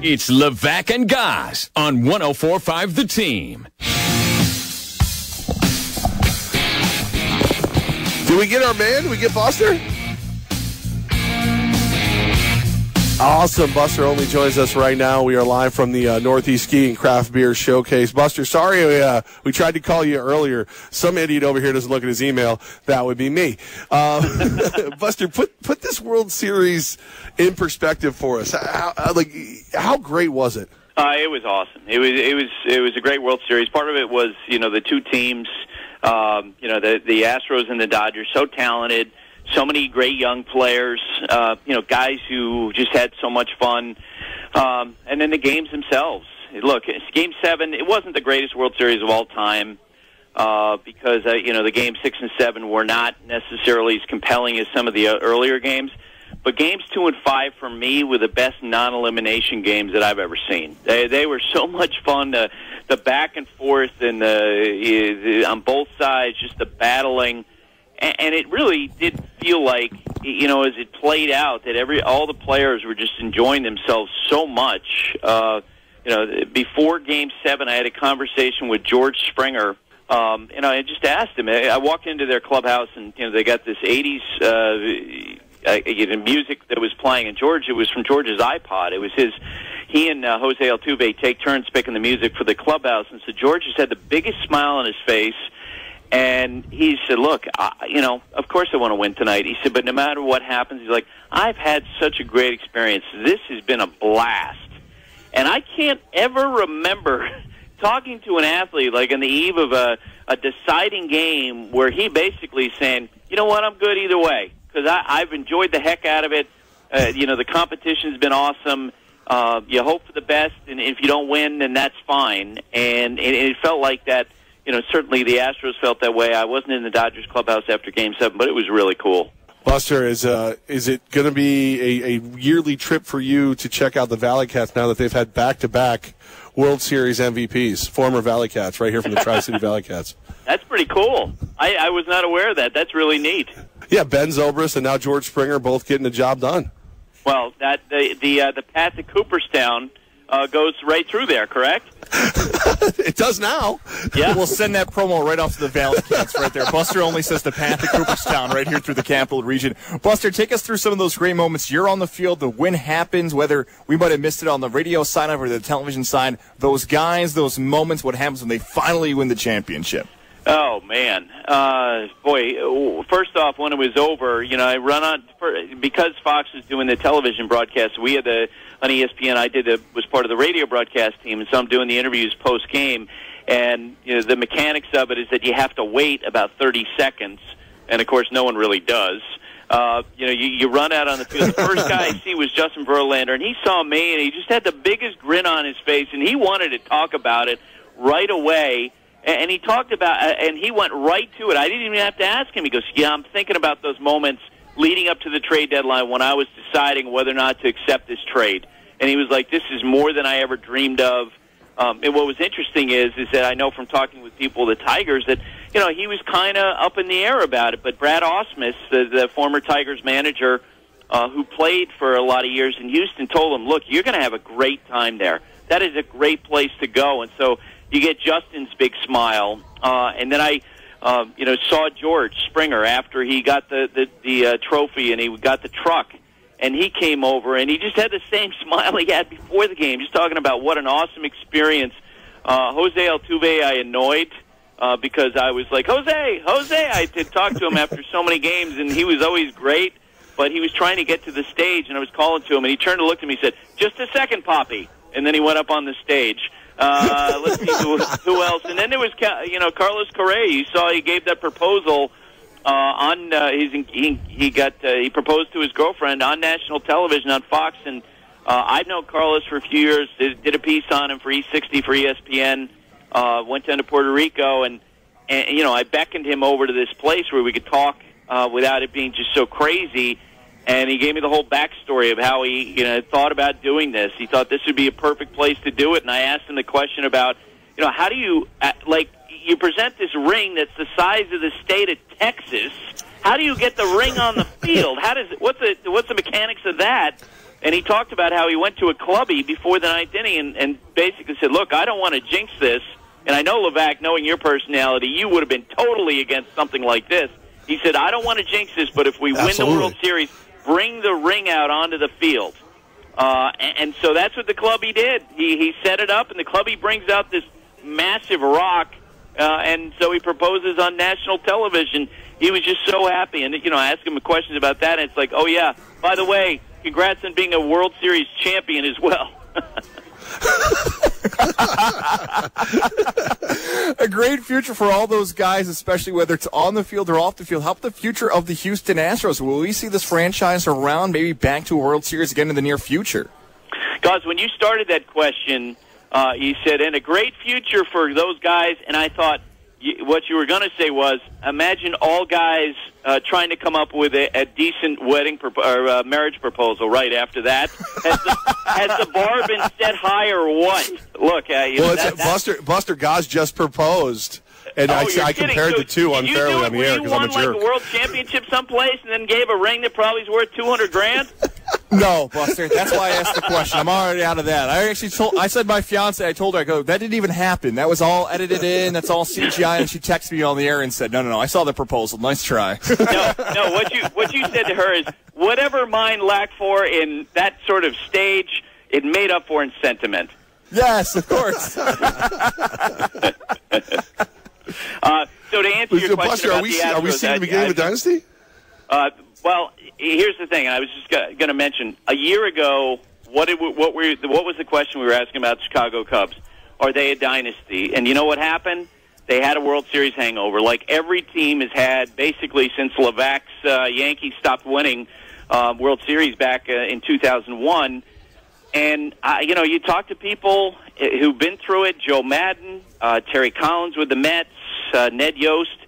It's Levack and Goz on 104.5 The Team. Do we get our man? Do we get Buster? Awesome. Buster Olney joins us right now. We are live from the Northeast Ski and Craft Beer Showcase. Buster, sorry we tried to call you earlier. Some idiot over here doesn't look at his email. That would be me. Buster, put this World Series in perspective for us. How great was it? It was awesome. It was a great World Series. Part of it was, the two teams, the Astros and the Dodgers, so talented. So many great young players, guys who just had so much fun. And then the games themselves. Look, Game 7, it wasn't the greatest World Series of all time because, the Game 6 and 7 were not necessarily as compelling as some of the earlier games. But Games 2 and 5, for me, were the best non-elimination games that I've ever seen. They were so much fun, the back and forth and on both sides, just the battling. And it really did feel like, as it played out, that all the players were just enjoying themselves so much. Before Game 7, I had a conversation with George Springer, and I just asked him. I walked into their clubhouse, and they got this 80s music that was playing, and it was from George's iPod. It was he and Jose Altuve take turns picking the music for the clubhouse, and so George just had the biggest smile on his face. And he said, look, of course I want to win tonight. He said, but no matter what happens, he's like, I've had such a great experience. This has been a blast. And I can't ever remember talking to an athlete, like on the eve of a deciding game, where he basically is saying, you know what, I'm good either way. Because I've enjoyed the heck out of it. The competition's been awesome. You hope for the best, and if you don't win, then that's fine. And it felt like that. Certainly the Astros felt that way. I wasn't in the Dodgers clubhouse after Game 7, but it was really cool. Buster, is it going to be a yearly trip for you to check out the Valley Cats now that they've had back-to-back World Series MVPs, former Valley Cats, right here from the Tri-City Valley Cats? That's pretty cool. I was not aware of that. That's really neat. Yeah, Ben Zobrist and now George Springer both getting the job done. Well, the path to Cooperstown goes right through there, correct? It does now. Yeah, we'll send that promo right off to the Valley Cats right there. Buster only says the path to Cooperstown right here through the Capital Region. Buster, take us through some of those great moments. You're on the field. The win happens, whether we might have missed it on the radio side or the television side. Those guys, those moments, what happens when they finally win the championship? Oh, man. First off, when it was over, I run on, because Fox was doing the television broadcast, we had on ESPN, was part of the radio broadcast team, and so I'm doing the interviews post-game, and the mechanics of it is that you have to wait about 30 seconds, and of course no one really does. You run out on the field. The first guy I see was Justin Verlander, and he saw me, and he just had the biggest grin on his face, and he wanted to talk about it right away. And he talked about, and he went right to it. I didn't even have to ask him. He goes, yeah, I'm thinking about those moments leading up to the trade deadline when I was deciding whether or not to accept this trade. And he was like, this is more than I ever dreamed of. And what was interesting is that I know from talking with people, the Tigers, that, he was kind of up in the air about it. But Brad Ausmus, the former Tigers manager, who played for a lot of years in Houston, told him, look, you're going to have a great time there. That is a great place to go. And so you get Justin's big smile, and then I, saw George Springer after he got the trophy and he got the truck, and he came over and he just had the same smile he had before the game, just talking about what an awesome experience. Jose Altuve, I annoyed because I was like, Jose. I did talk to him after so many games, and he was always great, but he was trying to get to the stage, and I was calling to him, and he turned to look at me and said, just a second, Poppy, and then he went up on the stage. Let's see who else. And then there was, Carlos Correa. You saw he gave that proposal he proposed to his girlfriend on national television on Fox. And I've known Carlos for a few years. Did a piece on him for E60 for ESPN. Went down to Puerto Rico, and I beckoned him over to this place where we could talk without it being just so crazy. And he gave me the whole backstory of how he, thought about doing this. He thought this would be a perfect place to do it. And I asked him the question about, how do you, you present this ring that's the size of the state of Texas. How do you get the ring on the field? What's the mechanics of that? And he talked about how he went to a clubby before the ninth inning and basically said, look, I don't want to jinx this. And I know, Levack, knowing your personality, you would have been totally against something like this. He said, I don't want to jinx this, but if we win the World Series, bring the ring out onto the field. And so that's what the clubby did. He set it up, and the clubby brings out this massive rock, and so he proposes on national television. He was just so happy. And, I asked him questions about that, and it's like, oh, yeah, by the way, congrats on being a World Series champion as well. A great future for all those guys, especially whether it's on the field or off the field. How about the future of the Houston Astros? Will we see this franchise around, maybe back to a World Series again in the near future? Goz, when you started that question, you said, and a great future for those guys, and I thought what you were going to say was, imagine all guys trying to come up with a decent wedding or marriage proposal right after that. Has the bar been set high or what? Look, Buster Goz just proposed, and I compared the two unfairly on the air because I'm a jerk. You won like a world championship someplace and then gave a ring that probably is worth $200,000? No, Buster. That's why I asked the question. I'm already out of that. I said my fiance, I told her, that didn't even happen. That was all edited in. That's all CGI. And she texted me on the air and said, no, I saw the proposal. Nice try. No, what you said to her is, whatever mine lacked for in that sort of stage, it made up for in sentiment. Yes, of course. So to answer your question Buster, about the Astros, are we seeing the beginning of a dynasty? Well, here's the thing, and I was just going to mention, a year ago, what was the question we were asking about the Chicago Cubs? Are they a dynasty? And you know what happened? They had a World Series hangover, like every team has had basically since Levack's Yankees stopped winning World Series back in 2001. And, you talk to people who've been through it, Joe Madden, Terry Collins with the Mets, Ned Yost.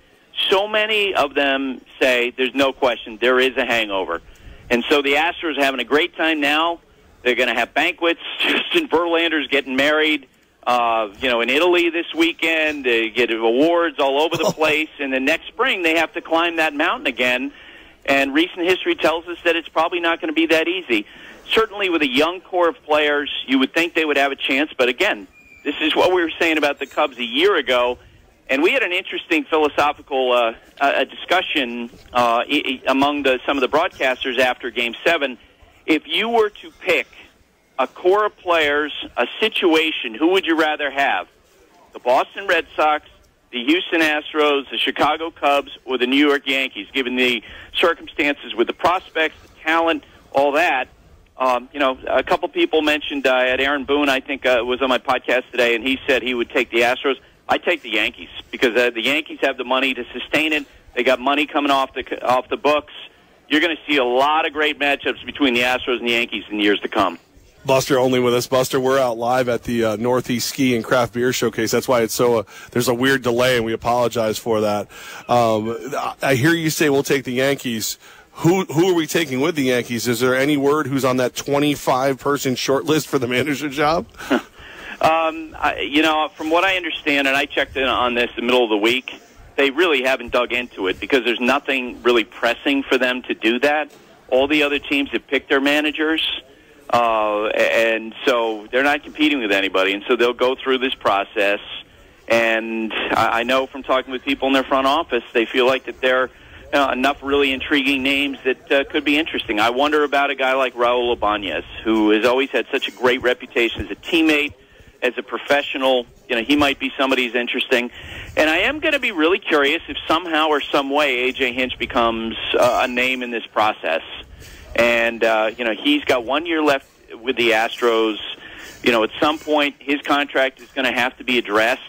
So many of them say there's no question there is a hangover. And so the Astros are having a great time now. They're going to have banquets. Justin Verlander's getting married, in Italy this weekend. They get awards all over the place. And then next spring they have to climb that mountain again. And recent history tells us that it's probably not going to be that easy. Certainly with a young core of players, you would think they would have a chance. But again, this is what we were saying about the Cubs a year ago. And we had an interesting philosophical discussion among some of the broadcasters after Game 7. If you were to pick a core of players, a situation, who would you rather have? The Boston Red Sox, the Houston Astros, the Chicago Cubs, or the New York Yankees, given the circumstances with the prospects, the talent, all that? A couple people mentioned, I had Aaron Boone, I think, was on my podcast today, and he said he would take the Astros. I take the Yankees because the Yankees have the money to sustain it. They got money coming off the books. You're going to see a lot of great matchups between the Astros and the Yankees in years to come. Buster Olney with us. Buster, we're out live at the Northeast Ski and Craft Beer Showcase. That's why it's so there's a weird delay, and we apologize for that. I hear you say we'll take the Yankees. Who are we taking with the Yankees? Is there any word who's on that 25-person short list for the manager job? From what I understand, and I checked in on this in the middle of the week, they really haven't dug into it because there's nothing really pressing for them to do that. All the other teams have picked their managers, and so they're not competing with anybody, and so they'll go through this process. And I know from talking with people in their front office, they feel like that there are enough really intriguing names that could be interesting. I wonder about a guy like Raul Ibanez, who has always had such a great reputation as a teammate, as a professional. He might be somebody who's interesting. And I am going to be really curious if somehow or some way A.J. Hinch becomes a name in this process. And, he's got 1 year left with the Astros. At some point, his contract is going to have to be addressed.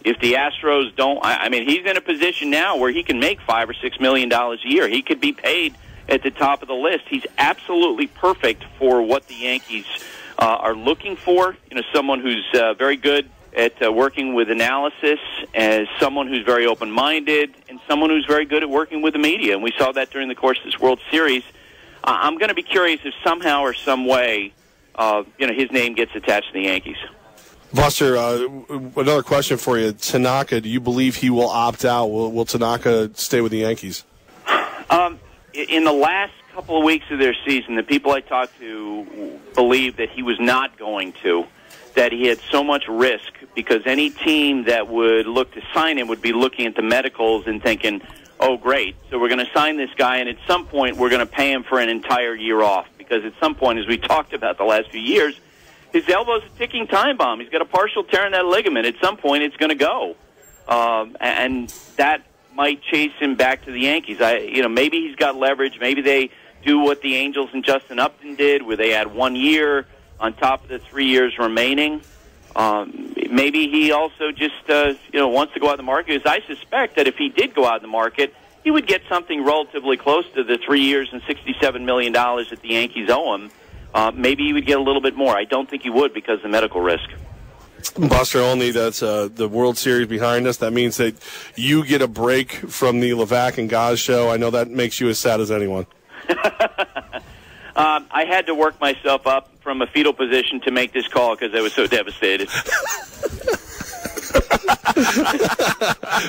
If the Astros don't, he's in a position now where he can make $5 or $6 million a year. He could be paid at the top of the list. He's absolutely perfect for what the Yankees are looking for. Someone who's very good at working with analysis, as someone who's very open-minded, and someone who's very good at working with the media. And we saw that during the course of this World Series. I'm going to be curious if somehow or some way, his name gets attached to the Yankees. Buster, another question for you. Tanaka, do you believe he will opt out? Will Tanaka stay with the Yankees? In the last couple of weeks of their season, the people I talked to believed that he was not going to, that he had so much risk because any team that would look to sign him would be looking at the medicals and thinking, oh, great, so we're going to sign this guy, and at some point we're going to pay him for an entire year off because at some point, as we talked about the last few years, his elbow's a ticking time bomb. He's got a partial tear in that ligament. At some point, it's going to go. And that might chase him back to the Yankees. Maybe he's got leverage. Maybe they do what the Angels and Justin Upton did, where they add 1 year on top of the 3 years remaining. Maybe he also just wants to go out in the market, because I suspect that if he did go out in the market, he would get something relatively close to the 3 years and $67 million that the Yankees owe him. Maybe he would get a little bit more. I don't think he would because of the medical risk. Buster Olney, that's the World Series behind us. That means that you get a break from the Levack and Goz show. I know that makes you as sad as anyone. I had to work myself up from a fetal position to make this call because I was so devastated.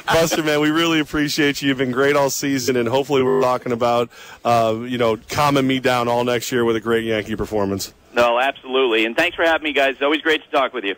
Buster, man, we really appreciate you. You've been great all season, and hopefully we're talking about, calming me down all next year with a great Yankee performance. No, absolutely. And thanks for having me, guys. It's always great to talk with you.